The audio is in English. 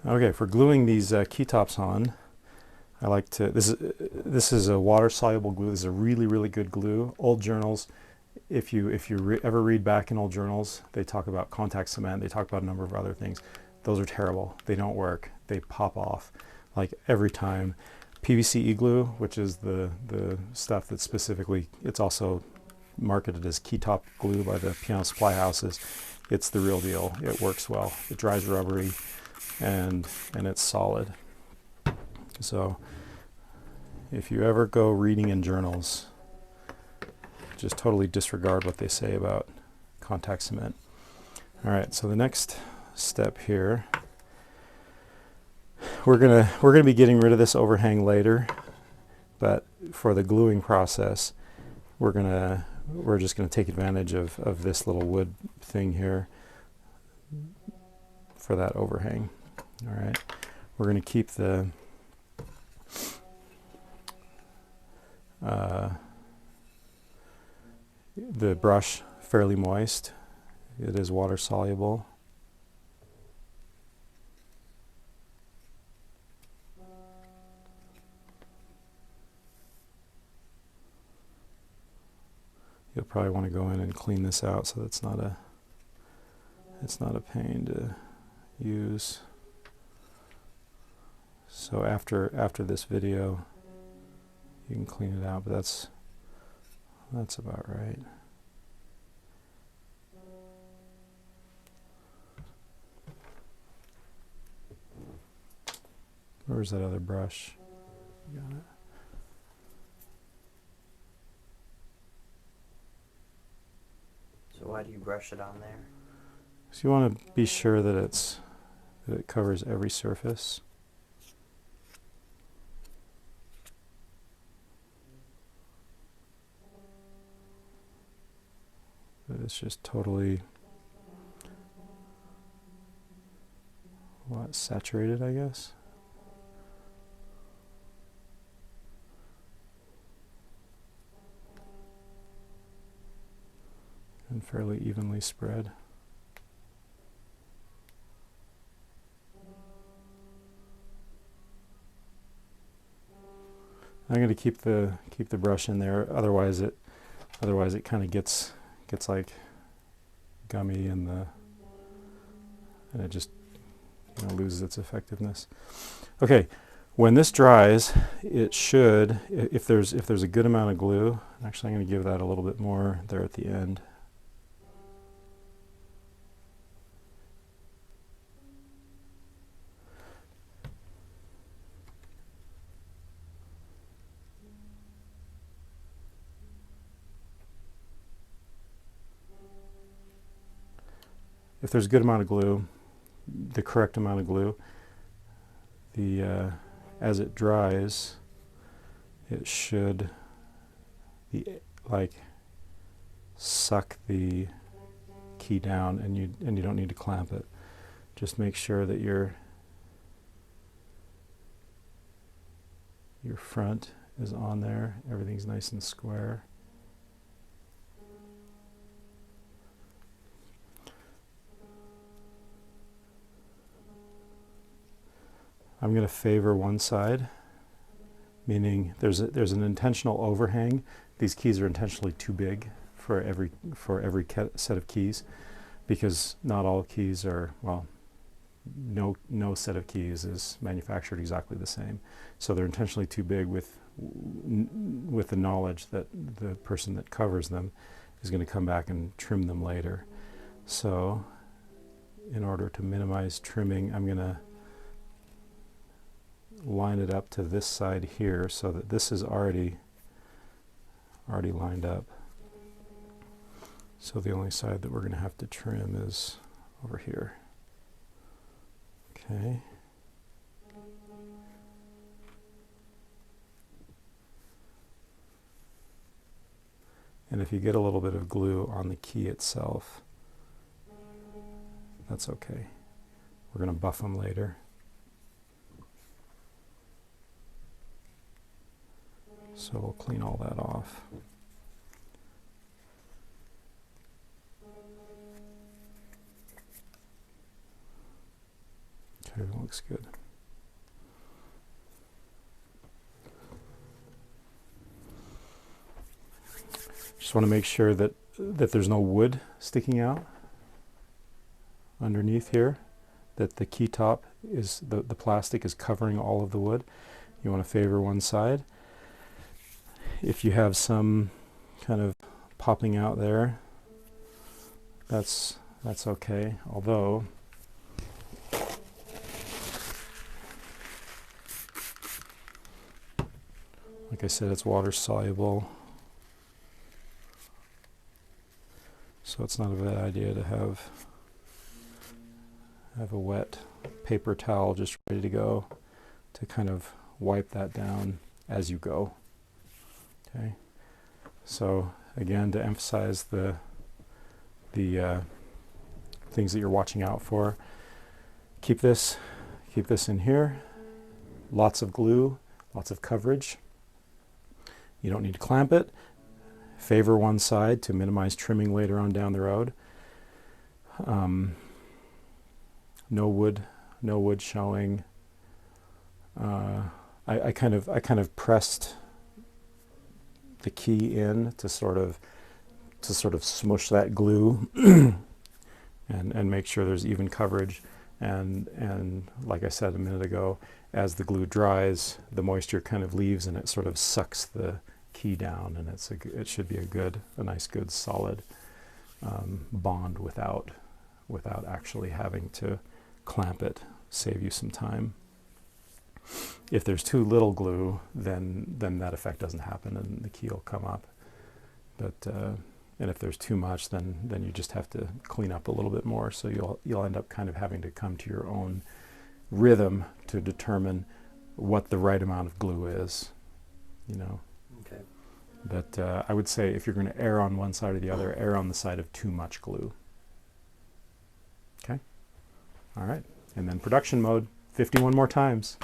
Okay, for gluing these Keytops on, I like to, this is a water-soluble glue. This is a really good glue. Old journals, if you ever read back in old journals, they talk about contact cement, they talk about a number of other things. Those are terrible. They don't work. They pop off like every time. PVC e-glue, which is the stuff that's specifically, it's also marketed as Keytop glue by the piano supply houses. It's the real deal. It works well. It dries rubbery and it's solid. So if you ever go reading in journals, just totally disregard what they say about contact cement. All right, so the next step here, we're gonna be getting rid of this overhang later, but for the gluing process, we're just gonna take advantage of this little wood thing here for that overhang. All right, we're gonna keep the brush fairly moist. It is water soluble. You'll probably want to go in and clean this out so it's not a pain to use. So after this video, you can clean it out, but that's about right. Where's that other brush? You got it. So why do you brush it on there? So you want to be sure that it covers every surface. That it's just totally saturated, I guess. And fairly evenly spread. I'm going to keep the brush in there. Otherwise it kind of gets like gummy and it just loses its effectiveness. Okay, when this dries, it should, if there's a good amount of glue. Actually, I'm going to give that a little bit more there at the end. If there's a good amount of glue, the correct amount of glue, as it dries, it should like suck the key down, and you don't need to clamp it. Just make sure that your front is on there. Everything's nice and square. I'm going to favor one side, meaning there's an intentional overhang. These keys are intentionally too big for every set of keys, because not all keys are, well, no set of keys is manufactured exactly the same. So they're intentionally too big with the knowledge that the person that covers them is going to come back and trim them later. So in order to minimize trimming, I'm going to line it up to this side here so that this is already lined up. So the only side that we're going to have to trim is over here. Okay. And if you get a little bit of glue on the key itself, that's okay. We're going to buff them later. So we'll clean all that off. Everything looks good. Just want to make sure that there's no wood sticking out underneath here, that the Keytop is, the plastic is covering all of the wood. You want to favor one side. If you have some kind of popping out there, that's okay. Although, like I said, it's water soluble, so it's not a bad idea to have a wet paper towel just ready to go to kind of wipe that down as you go. Okay, so again, to emphasize the things that you're watching out for, keep this in here. Lots of glue, lots of coverage. You don't need to clamp it. Favor one side to minimize trimming later on down the road. No wood showing. I kind of pressed the key in to sort of smush that glue and make sure there's even coverage. And like I said a minute ago, as the glue dries, the moisture kind of leaves and it sort of sucks the key down, and it should be a nice good solid bond without actually having to clamp it. Save you some time. If there's too little glue, then that effect doesn't happen and the key will come up. But and if there's too much, then you just have to clean up a little bit more. So you'll end up kind of having to come to your own rhythm to determine what the right amount of glue is, you know. Okay. But I would say if you're going to err on one side or the other, err on the side of too much glue. Okay. All right. And then production mode, 51 more times.